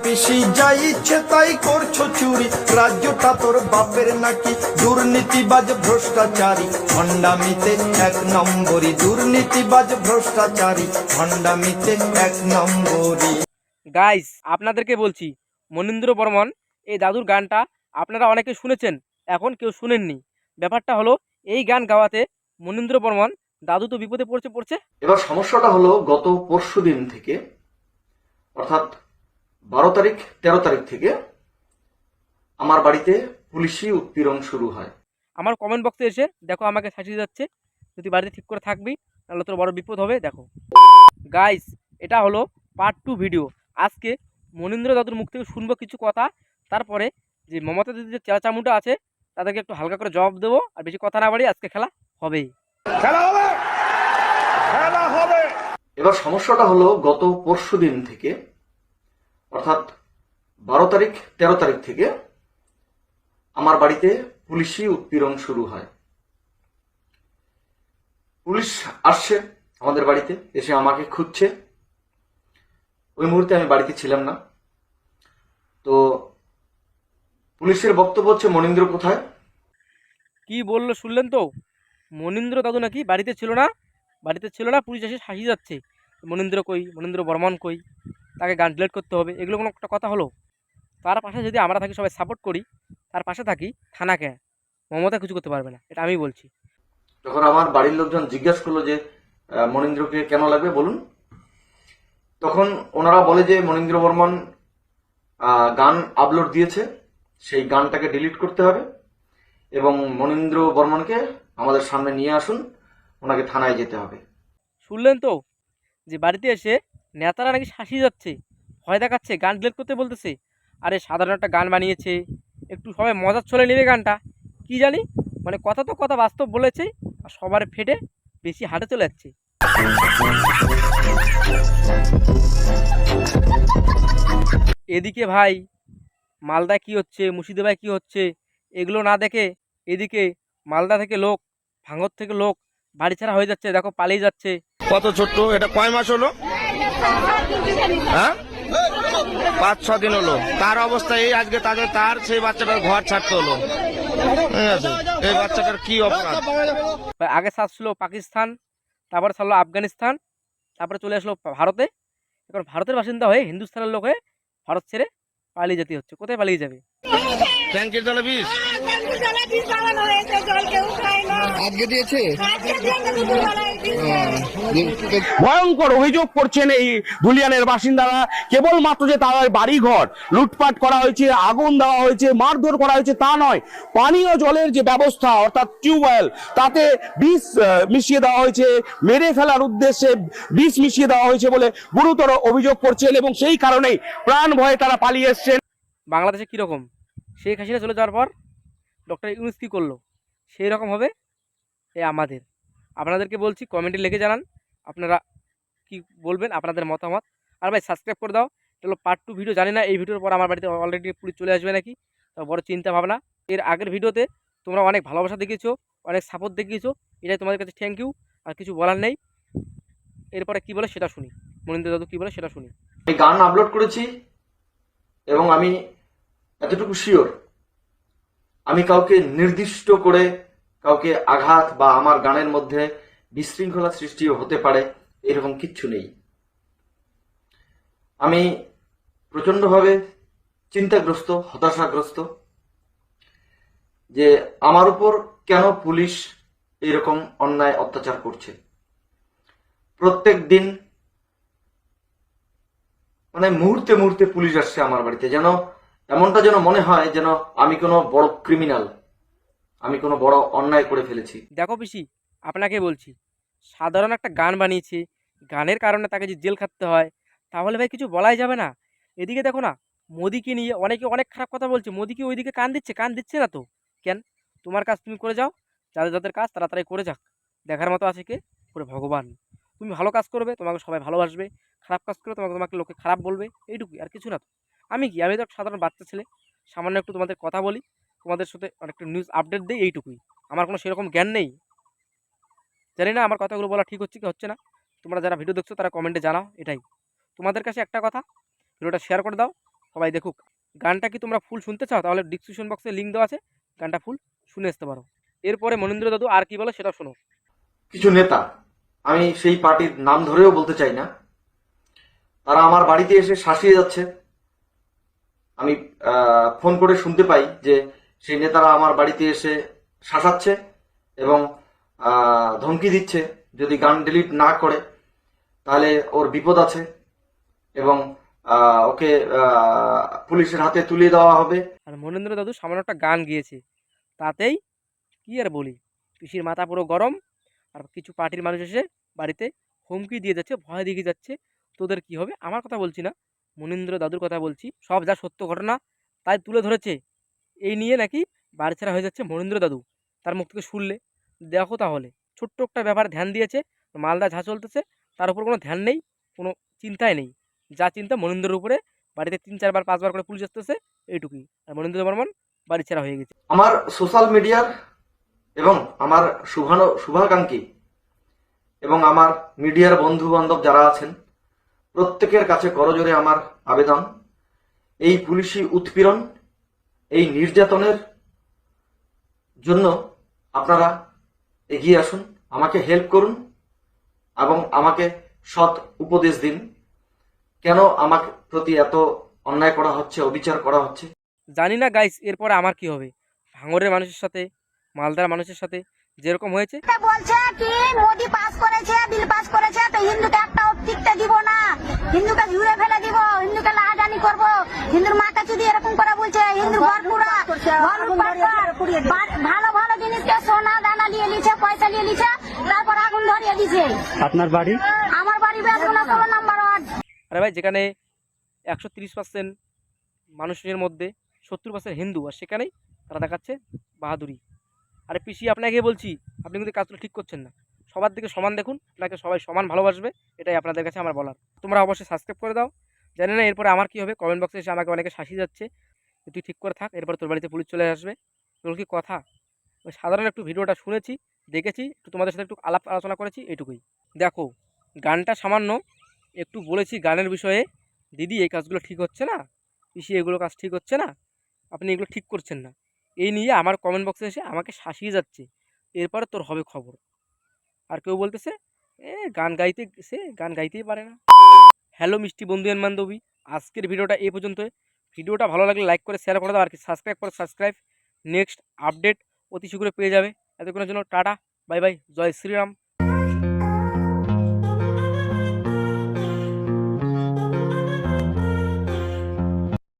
পিসি যাই ইচ্ছে তাই করছো চুরি, রাজ্যটা তোর বাপের নাকি? দুর্নীতিবাজ ভ্রষ্টাচারী ভণ্ডামিতে এক নম্বরী, দুর্নীতিবাজ ভ্রষ্টাচারী ভণ্ডামিতে এক নম্বরী। গাইস, আপনাদেরকে বলছি, মনীন্দ্র বর্মন এই দাদুর গানটা আপনারা অনেকে শুনেছেন, এখন কেউ শুনেননি। ব্যাপারটা হলো, এই গান গাওয়াতে মনীন্দ্র বর্মন দাদু তো বিপদে পড়ছে। এবার সমস্যাটা হলো, গত পরশু দিন থেকে অর্থাৎ 12 তারিখ 13 তারিখ থেকে আমার বাড়িতে পুলিশি উৎপীড়ন শুরু হয়। আমার কমেন্ট বক্সে এসে দেখো আমাকে শাসিয়ে যাচ্ছে, যদি বাড়িতে ঠিক করে থাকবি তাহলে তোর বড় বিপদ হবে। দেখো গাইস, এটা হলো পার্ট 2 ভিডিও। আজকে মনীন্দ্র দাদুর মুখ থেকে শুনবো কিছু কথা, তারপরে যে মমতা দিদির যে চেঁচামুটা আছে তাদেরকে একটু হালকা করে জবাব দেবো। আর বেশি কথা না বাড়ি, আজকে খেলা হবেই। এবার সমস্যাটা হলো, গত পরশু দিন থেকে অর্থাৎ 12 তারিখ 13 তারিখ থেকে আমার বাড়িতে পুলিশি উৎপীড়ন শুরু হয়। পুলিশ আসছে আমাদের বাড়িতে, এসে আমাকে খুঁজছে। ওই মুহূর্তে আমি বাড়িতে ছিলাম না। তো পুলিশের বক্তব্য হচ্ছে, মনীন্দ্র কোথায়? কি বললো শুনলেন তো? মনীন্দ্র দাদু নাকি বাড়িতে ছিল না, পুলিশ এসে শাসিয়ে যাচ্ছে। মনীন্দ্র কই, মনীন্দ্র বর্মন কই, তাকে গান ডিলেট করতে হবে, এগুলো কোনো একটা কথা হলো? তার পাশে যদি আমরা থাকি, সবাই সাপোর্ট করি, তার পাশে থাকি, থানাকে মমতা কিছু করতে পারবে না, এটা আমি বলছি। যখন আমার বাড়ির লোকজন জিজ্ঞাসা করলো যে মনীন্দ্রকে কেন লাগবে বলুন, তখন ওনারা বলে যে মনীন্দ্র বর্মন গান আপলোড দিয়েছে, সেই গানটাকে ডিলিট করতে হবে এবং মনীন্দ্র বর্মনকে আমাদের সামনে নিয়ে আসুন, ওনাকে থানায় যেতে হবে। শুনলেন তো, যে বাড়িতে এসে নেতারা নাকি শাসিয়ে যাচ্ছে, ভয় দেখাচ্ছে, গান ডিলেট করতে বলতেছে। আরে সাধারণ একটা গান বানিয়েছে, একটু সবাই মজার ছলে নেবে গানটা, কি জানি, মানে কথা তো কথা বাস্তব বলেছে, আর সবার ফেটে বেশি হাটে চলে যাচ্ছে। এদিকে ভাই মালদায় কি হচ্ছে, মুর্শিদাবাদে কি হচ্ছে, এগুলো না দেখে এদিকে মালদা থেকে লোক, ভাঙর থেকে লোক বাড়ি ছাড়া হয়ে যাচ্ছে, দেখো পালিয়ে যাচ্ছে। কত ছোট্ট, এটা কয় মাস হলো? হ্যাঁ, 5-6 দিন হলো। তার অবস্থা এই, আজকে তার সেই বাচ্চাটার ঘর ছাড়তে হলো। ঠিক আছে, এই বাচ্চাটার কি অপরাধ? আগে ছাড়ছিল পাকিস্তান, তারপরে ছাড়লো আফগানিস্তান, তারপরে চলে আসলো ভারতে। এখন ভারতের বাসিন্দা হয়ে হিন্দুস্তানের লোক হয়ে ভারত ছেড়ে পালিয়ে যেতে হচ্ছে। কোথায় পালিয়ে যাবে? ট্যাঙ্কির জলে বিষ আজকে দিয়েছে। ভয়ঙ্কর অভিযোগ করছেন এই ধুলিয়ানের বাসিন্দারা। কেবলমাত্র যে তাদের বাড়িঘর লুটপাট করা হয়েছে, আগুন দেওয়া হয়েছে, মারধর করা হয়েছে তা নয়, পানীয় জলের যে ব্যবস্থা অর্থাৎ টিউবওয়েল, তাতে বিষ মিশিয়ে দেওয়া হয়েছে, মেরে ফেলার উদ্দেশ্যে বিষ মিশিয়ে দেওয়া হয়েছে বলে গুরুতর অভিযোগ করছেন এবং সেই কারণেই প্রাণ ভয়ে তারা পালিয়ে এসছেন। বাংলাদেশে কীরকম, শেখ হাসিনা চলে যাওয়ার পর ডক্টর ইউনূস কী করলো, সেই রকম হবে এ আমাদের। আপনাদেরকে বলছি, কমেন্টে লিখে জানান আপনারা কি বলবেন, আপনাদের মতামত। আর ভাই সাবস্ক্রাইব করে দাও। চলো পার্ট 2 ভিডিও, জানি না এই ভিডিওর পর আমার বাড়িতে অলরেডি পুলিশ চলে আসবে নাকি, তা বড় চিন্তা ভাবনা। এর আগের ভিডিওতে তোমরা অনেক ভালোবাসা দেখিয়েছো, অনেক সাপোর্ট দেখিয়েছো, এটাই তোমাদের কাছে থ্যাংক ইউ। আর কিছু বলার নেই, এরপরে কি বলে সেটা শুনি, মনীন্দ্র দাদু কি বলে সেটা শুনি। আমি গান আপলোড করেছি এবং আমি এতটুকু শিওর, আমি কাউকে নির্দিষ্ট করে কাউকে আঘাত বা আমার গানের মধ্যে বিশৃঙ্খলা সৃষ্টি হতে পারে এরকম কিচ্ছু নেই। আমি প্রচন্ডভাবে চিন্তাগ্রস্ত, হতাশাগ্রস্ত যে আমার উপর কেন পুলিশ এরকম অন্যায় অত্যাচার করছে। প্রত্যেক দিন মানে মুহূর্তে মুহূর্তে পুলিশ আসছে আমার বাড়িতে, যেন এমনটা যেন মনে হয় যেন আমি কোনো বড় ক্রিমিনাল, আমি কোনো বড় অন্যায় করে ফেলেছি। দেখো পিসি, আপনাকে বলছি, সাধারণ একটা গান বানিয়েছে, গানের কারণে তাকে যে জেল খাটতে হয়, তাহলে ভাই কিছু বলাই যাবে না। এদিকে দেখো না, মোদিকে নিয়ে অনেকে অনেক খারাপ কথা বলছে, মোদিকে ওইদিকে কান দিচ্ছে না তো কেন? তোমার কাজ তুমি করে যাও, যাদের যাদের কাজ তাড়াতাড়ি করে যাক, দেখার মতো আছে কে? পুরো ভগবান। তুমি ভালো কাজ করবে, তোমাকে সবাই ভালোবাসবে, খারাপ কাজ করবে তোমাকে তোমাকে লোকে খারাপ বলবে, এইটুকুই, আর কিছু না তো। আমি কি, আমি তো একটা সাধারণ বাচ্চা ছেলে, সামান্য একটু তোমাদের কথা বলি, তোমাদের সাথে অনেকটা নিউজ আপডেট দিই, এইটুকুই। আমার কোনো সেরকম জ্ঞান নেই, জানি না আমার কথাগুলো বলা ঠিক হচ্ছে কি হচ্ছে না। তোমরা যারা ভিডিও দেখছো তারা কমেন্টে জানাও। এটাই তোমাদের কাছে একটা কথা, ভিডিওটা শেয়ার করে দাও, সবাই দেখুক। গানটা কি তোমরা ফুল শুনতে চাও? তাহলে ডিসক্রিপশন বক্সে লিঙ্ক দেওয়া আছে, গানটা ফুল শুনে আসতে পারো। এরপরে মনীন্দ্র দাদু আর কি বলে সেটা শোনো। কিছু নেতা, আমি সেই পার্টির নাম ধরেও বলতে চাই না, তারা আমার বাড়িতে এসে শাসিয়ে যাচ্ছে। আমি ফোন করে শুনতে পাই যে সেই নেতারা আমার বাড়িতে এসে শাসাচ্ছে এবং ধমকি দিচ্ছে যদি গান ডিলিট না করে তাহলে ওর বিপদ আছে এবং ওকে পুলিশের হাতে তুলে দেওয়া হবে। আর মনীন্দ্র দাদু সামান্য একটা গান গিয়েছে, তাতেই কি আর বলি, পিসির মাথা পুরো গরম। আর কিছু পার্টির মানুষ এসে বাড়িতে হুমকি দিয়ে যাচ্ছে, ভয় দেখিয়ে যাচ্ছে। তোদের কি হবে? আমার কথা বলছি না, মনীন্দ্র দাদুর কথা বলছি। সব যা সত্য ঘটনা তাই তুলে ধরেছে। এই নিয়ে নাকি বাড়িছাড়া হয়ে যাচ্ছে মনীন্দ্র দাদু। তার মুখ থেকে শুনলে দেখো তাহলে, ছোট্ট একটা ব্যাপারে ধ্যান দিয়েছে। মালদা যা চলতেছে তার উপর কোনো ধ্যান নেই, কোনো চিন্তাই নেই। যা চিন্তা মনীন্দ্রের উপরে, বাড়িতে 3 4 বার 5 বার করে পুলিশ আসতেছে, এইটুকুই। আর মনীন্দ্র বর্মন বাড়িছাড়া হয়ে গেছে। আমার সোশ্যাল মিডিয়ার এবং আমার শুভাকাঙ্ক্ষী এবং আমার মিডিয়ার বন্ধু বান্ধব যারা আছেন প্রত্যেকের কাছে করজোরে আমার আবেদন, এই পুলিশি উৎপীড়ন, এই নির্যাতনের জন্য আপনারা এগিয়ে আসুন, আমাকে হেল্প করুন এবং আমাকে সৎ উপদেশ দিন। কেন আমার প্রতি এত অন্যায় করা হচ্ছে, অবিচার করা হচ্ছে? জানি না গাইস এরপরে আমার কি হবে। ভাঙড়ের মানুষের সাথে, মালদার মানুষের সাথে যেরকম হয়েছে। বলছে কি মোদি পাস করেছে, বিল পাস করেছে, তো হিন্দুকে একটাও টিকতে দিব না, হিন্দুকে ঝুড়ে ফেলে দিব, হিন্দুকে লাহাজানি করব, হিন্দুর মাকে যদি এরকম করে বলছে, হিন্দু ঘর পুরা ভালো ভালো জিনিসকে সোনা দানা নিয়ে নিচ্ছে, পয়সা নিয়ে নিচ্ছে, তারপর আগুন ধরিয়ে দিছে। আপনার বাড়ি? আমার বাড়ি বেলগুনা 16 নম্বর ওয়ার্ড। আরে ভাই, যেখানে 130% মানুষের মধ্যে 70% হিন্দু, আর সেখানেই তারা দেখাচ্ছে বাহাদুরি। আরে পিসি, আপনাকে বলছি, আপনি কিন্তু কাজগুলো ঠিক করছেন না। সবার দিকে সমান দেখুন, আপনাকে সবাই সমান ভালোবাসবে, এটাই আপনাদের কাছে আমার বলার। তোমরা অবশ্যই সাবস্ক্রাইব করে দাও। জানি না এরপরে আমার কি হবে, কমেন্ট বক্সে এসে আমাকে অনেকে শাসিয়ে যাচ্ছে যে তুই ঠিক করে থাক, এরপর তোর বাড়িতে পুলিশ চলে আসবে। তোর কি কথা? ওই সাধারণ একটু ভিডিওটা শুনেছি, দেখেছি, একটু তোমাদের সাথে একটু আলাপ আলোচনা করেছি, এইটুকুই। দেখো, গানটা সামান্য একটু বলেছি গানের বিষয়ে, দিদি এই কাজগুলো ঠিক হচ্ছে না, পিসি এগুলো কাজ ঠিক হচ্ছে না, আপনি এগুলো ঠিক করছেন না, এই নিয়ে আমার কমেন্ট বক্সে এসে আমাকে শাসিয়ে যাচ্ছে। এরপরে তোর হবে খবর। আর কেউ বলতেছে গান গাইতে সে গান গাইতেই পারে না। হ্যালো মিষ্টি বন্ধু এন বান্ধবী, আজকের ভিডিওটা এই পর্যন্ত। ভিডিওটা ভালো লাগলে লাইক করে শেয়ার করে দাও, আর কি সাবস্ক্রাইব। নেক্সট আপডেট অতি শীঘ্রই পেয়ে যাবে। এতক্ষণের জন্য টাটা, বাই বাই, জয় শ্রীরাম।